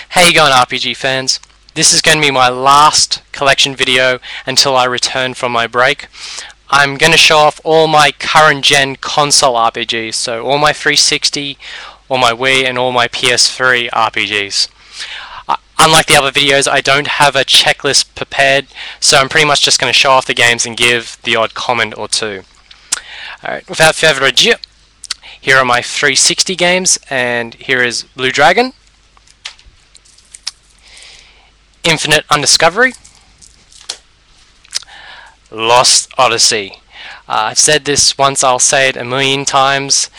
How you going, RPG fans? This is going to be my last collection video until I return from my break. I'm going to show off all my current gen console RPGs, so all my 360, all my Wii and all my PS3 RPGs. Unlike the other videos, I don't have a checklist prepared, so I'm pretty much just going to show off the games and give the odd comment or two. Alright, without further ado, here are my 360 games, and here is Blue Dragon, Infinite Undiscovery, Lost Odyssey. I've said this once, I'll say it a million times.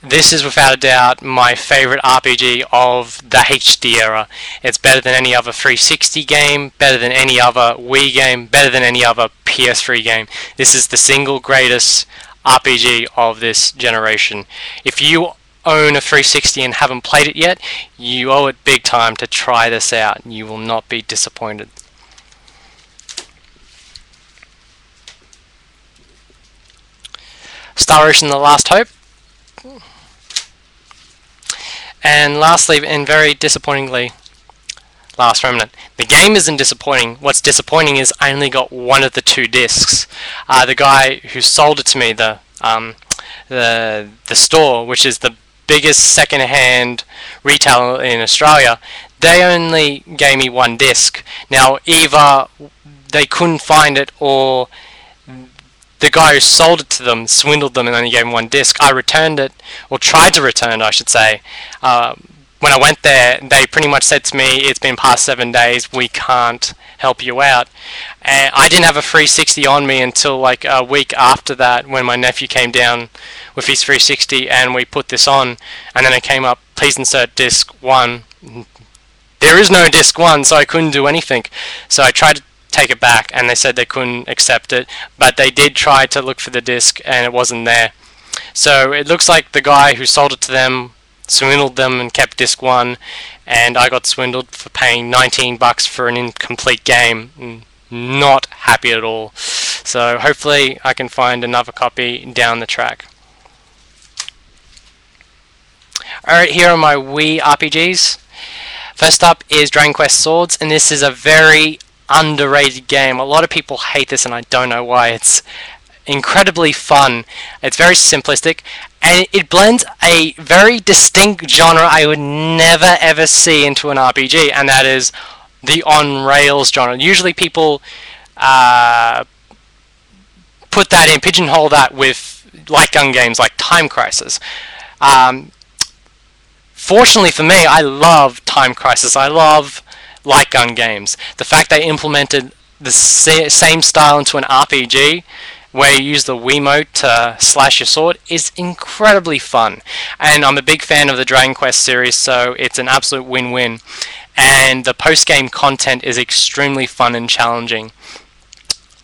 This is without a doubt my favorite RPG of the HD era. It's better than any other 360 game, better than any other Wii game, better than any other PS3 game. This is the single greatest RPG of this generation. If you own a 360 and haven't played it yet, you owe it big time to try this out. You will not be disappointed. Star Ocean: The Last Hope. And lastly, and very disappointingly, Last Remnant. The game isn't disappointing. What's disappointing is I only got one of the two discs. The guy who sold it to me, the store, which is the biggest second-hand retailer in Australia, they only gave me one disc. Now, either they couldn't find it, or the guy who sold it to them swindled them and only gave them one disc. I returned it, or tried to return it, I should say. When I went there, they pretty much said to me, it's been past 7 days, we can't help you out. And I didn't have a 360 on me until like a week after that, when my nephew came down with his 360 and we put this on, and then it came up, please insert disc 1. There is no disc 1, so I couldn't do anything. So I tried to take it back, and they said they couldn't accept it, but they did try to look for the disc and it wasn't there. So it looks like the guy who sold it to them swindled them and kept disc 1, and I got swindled for paying $19 for an incomplete game. Not happy at all. So hopefully I can find another copy down the track. Alright, here are my Wii RPGs. First up is Dragon Quest Swords, and this is a very underrated game. A lot of people hate this and I don't know why. It's incredibly fun. It's very simplistic, and it blends a very distinct genre I would never ever see into an RPG, and that is the on-rails genre. Usually people put that in, pigeonhole that with light gun games like Time Crisis. Fortunately for me, I love Time Crisis. I love light gun games. The fact they implemented the same style into an RPG where you use the Wiimote to slash your sword is incredibly fun. And I'm a big fan of the Dragon Quest series, so it's an absolute win-win. And the post-game content is extremely fun and challenging.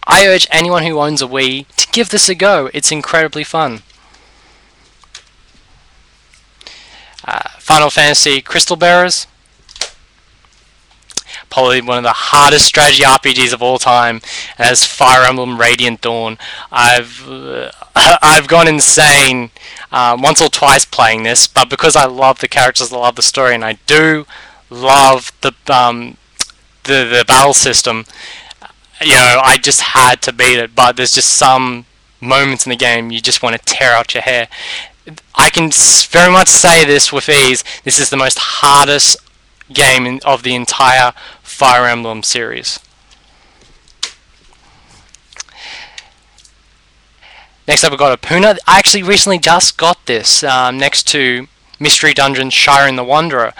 I urge anyone who owns a Wii to give this a go. It's incredibly fun. Final Fantasy Crystal Bearers. Probably one of the hardest strategy RPGs of all time, as Fire Emblem Radiant Dawn. I've gone insane once or twice playing this, but because I love the characters, I love the story, and I do love the battle system, you know, I just had to beat it. But there's just some moments in the game you just want to tear out your hair. I can very much say this with ease. This is the most hardest game of the entire Fire Emblem series. Next up, we've got a Puna. I actually recently just got this next to Mystery Dungeon Shire the Wanderer.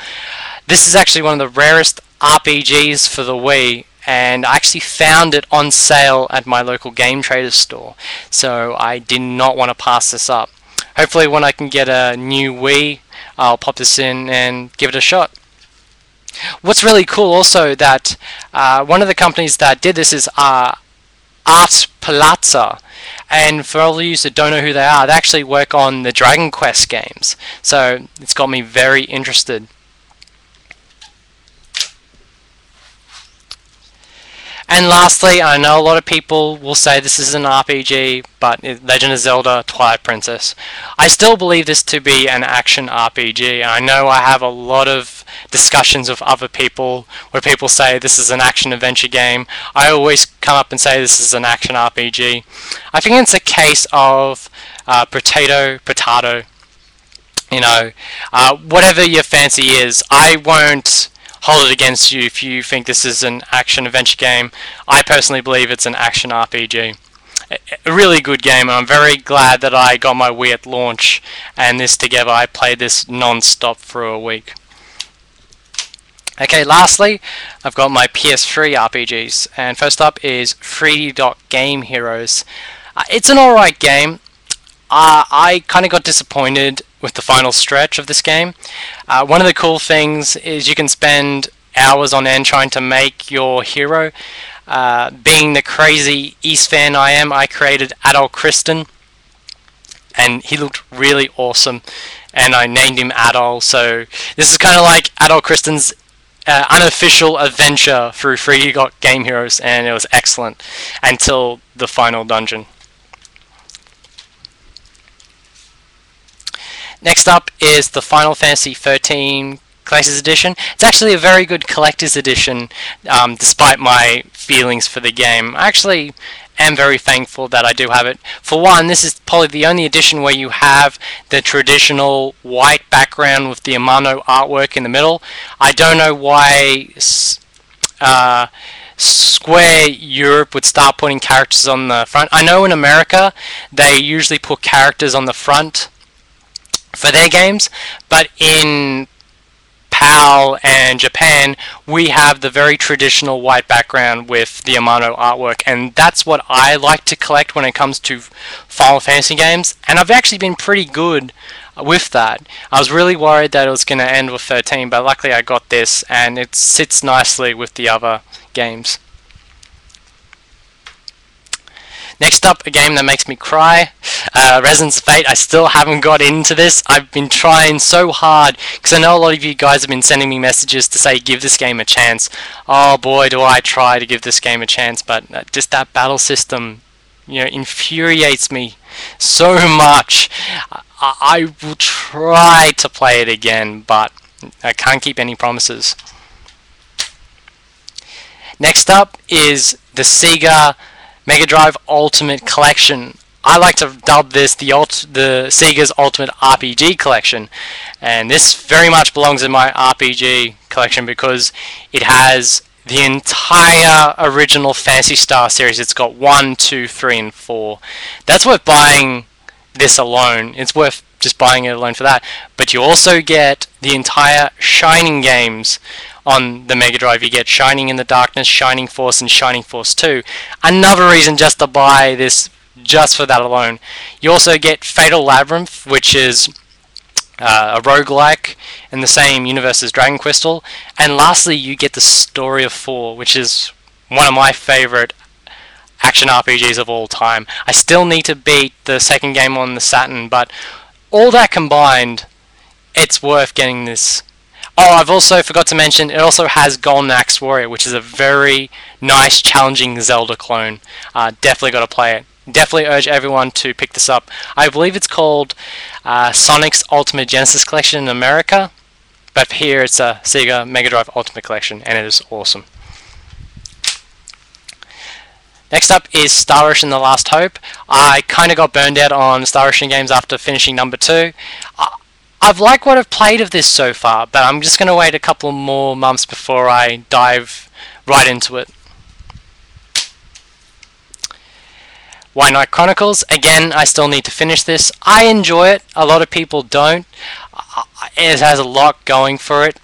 This is actually one of the rarest RPGs for the Wii, and I actually found it on sale at my local Game Traders store, so I did not want to pass this up. Hopefully when I can get a new Wii, I'll pop this in and give it a shot. What's really cool also that one of the companies that did this is Art Palazzo, and for all of you that don't know who they are, they actually work on the Dragon Quest games, so it's got me very interested. And lastly, I know a lot of people will say this is an RPG, but Legend of Zelda Twilight Princess. I still believe this to be an action RPG, and I know I have a lot of discussions with other people where people say this is an action adventure game. I always come up and say this is an action RPG. I think it's a case of potato. Whatever your fancy is, I won't hold it against you if you think this is an action adventure game. I personally believe it's an action RPG. A really good game, and I'm very glad that I got my Wii at launch and this together. I played this non-stop for a week. Okay, lastly, I've got my PS3 RPGs, and first up is 3D Game Heroes. It's an alright game. I kind of got disappointed with the final stretch of this game. One of the cool things is you can spend hours on end trying to make your hero. Being the crazy East fan I am, I created Adol Kristen, and he looked really awesome, and I named him Adol. So this is kind of like Adol Kristen's unofficial adventure through 3D Game Heroes, and it was excellent until the final dungeon. Next up is the Final Fantasy XIII Collector's Edition. It's actually a very good collector's edition, despite my feelings for the game. I actually am very thankful that I do have it. For one, this is probably the only edition where you have the traditional white background with the Amano artwork in the middle. I don't know why Square Europe would start putting characters on the front. I know in America they usually put characters on the front for their games, but in PAL and Japan we have the very traditional white background with the Amano artwork, and that's what I like to collect when it comes to Final Fantasy games, and I've actually been pretty good with that. I was really worried that it was going to end with 13, but luckily I got this, and it sits nicely with the other games. Next up, a game that makes me cry, Resins Fate. I still haven't got into this. I've been trying so hard, because I know a lot of you guys have been sending me messages to say give this game a chance. Oh boy, do I try to give this game a chance, but just that battle system, infuriates me so much. I will try to play it again, but I can't keep any promises. Next up is the Sega Mega Drive Ultimate Collection. I like to dub this the Sega's Ultimate RPG Collection, and this very much belongs in my RPG collection because it has the entire original Phantasy Star series. It's got 1, 2, 3, and 4. That's worth buying this alone. It's worth just buying it alone for that. But you also get the entire Shining games on the Mega Drive. You get Shining in the Darkness, Shining Force, and Shining Force 2. Another reason just to buy this just for that alone. You also get Fatal Labyrinth, which is a roguelike in the same universe as Dragon Crystal. And lastly, you get the Story of 4, which is one of my favorite action RPGs of all time. I still need to beat the second game on the Saturn, but all that combined, it's worth getting this. Oh, I've also forgot to mention, it also has Golden Axe Warrior, which is a very nice, challenging Zelda clone. Definitely got to play it. Definitely urge everyone to pick this up. I believe it's called Sonic's Ultimate Genesis Collection in America, but here it's a Sega Mega Drive Ultimate Collection, and it is awesome. Next up is Star Ocean: The Last Hope. I kind of got burned out on Star Ocean games after finishing number 2. I've liked what I've played of this so far, but I'm just going to wait a couple more months before I dive right into it. Why Not Chronicles? Again, I still need to finish this. I enjoy it. A lot of people don't. It has a lot going for it.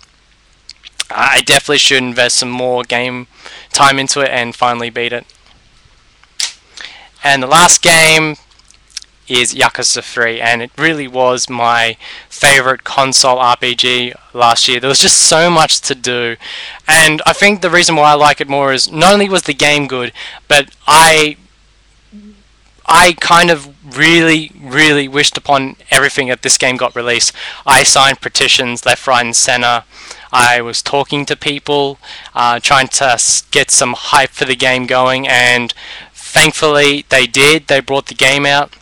I definitely should invest some more game time into it and finally beat it. And the last game is Yakuza III, and it really was my favorite console RPG last year. There was just so much to do, and I think the reason why I like it more is not only was the game good, but I kind of really wished upon everything that this game got released. I signed petitions left, right, and center. I was talking to people, trying to get some hype for the game going, and thankfully they did. They brought the game out.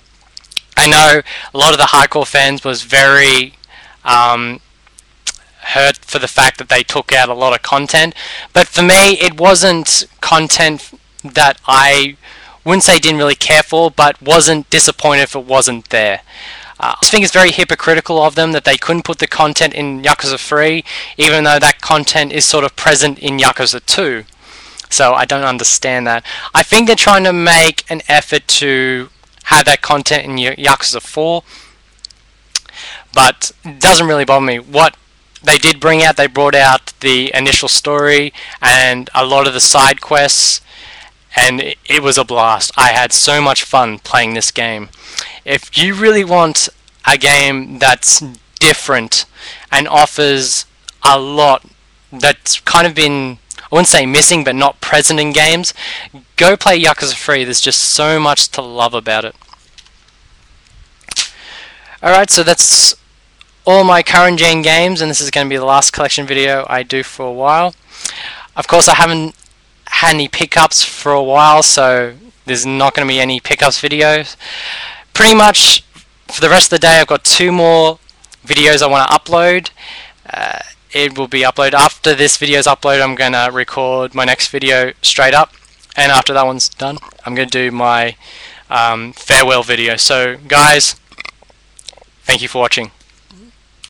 I know a lot of the hardcore fans was very hurt for the fact that they took out a lot of content, but for me it wasn't content that I wouldn't say didn't really care for, but wasn't disappointed if it wasn't there. I just think it's very hypocritical of them that they couldn't put the content in Yakuza 3, even though that content is sort of present in Yakuza 2. So I don't understand that. I think they're trying to make an effort to have that content in Yakuza 4, but it doesn't really bother me. What they did bring out, they brought out the initial story and a lot of the side quests, and it was a blast. I had so much fun playing this game. If you really want a game that's different and offers a lot that's kind of been, I wouldn't say missing, but not present in games, go play Yakuza 3. There's just so much to love about it. Alright, so that's all my current gen games, and this is going to be the last collection video I do for a while. Of course, I haven't had any pickups for a while, so there's not going to be any pickups videos. Pretty much for the rest of the day, I've got 2 more videos I want to upload. It will be uploaded after this video is uploaded. I'm going to record my next video straight up, and after that one's done, I'm going to do my farewell video. So guys, thank you for watching.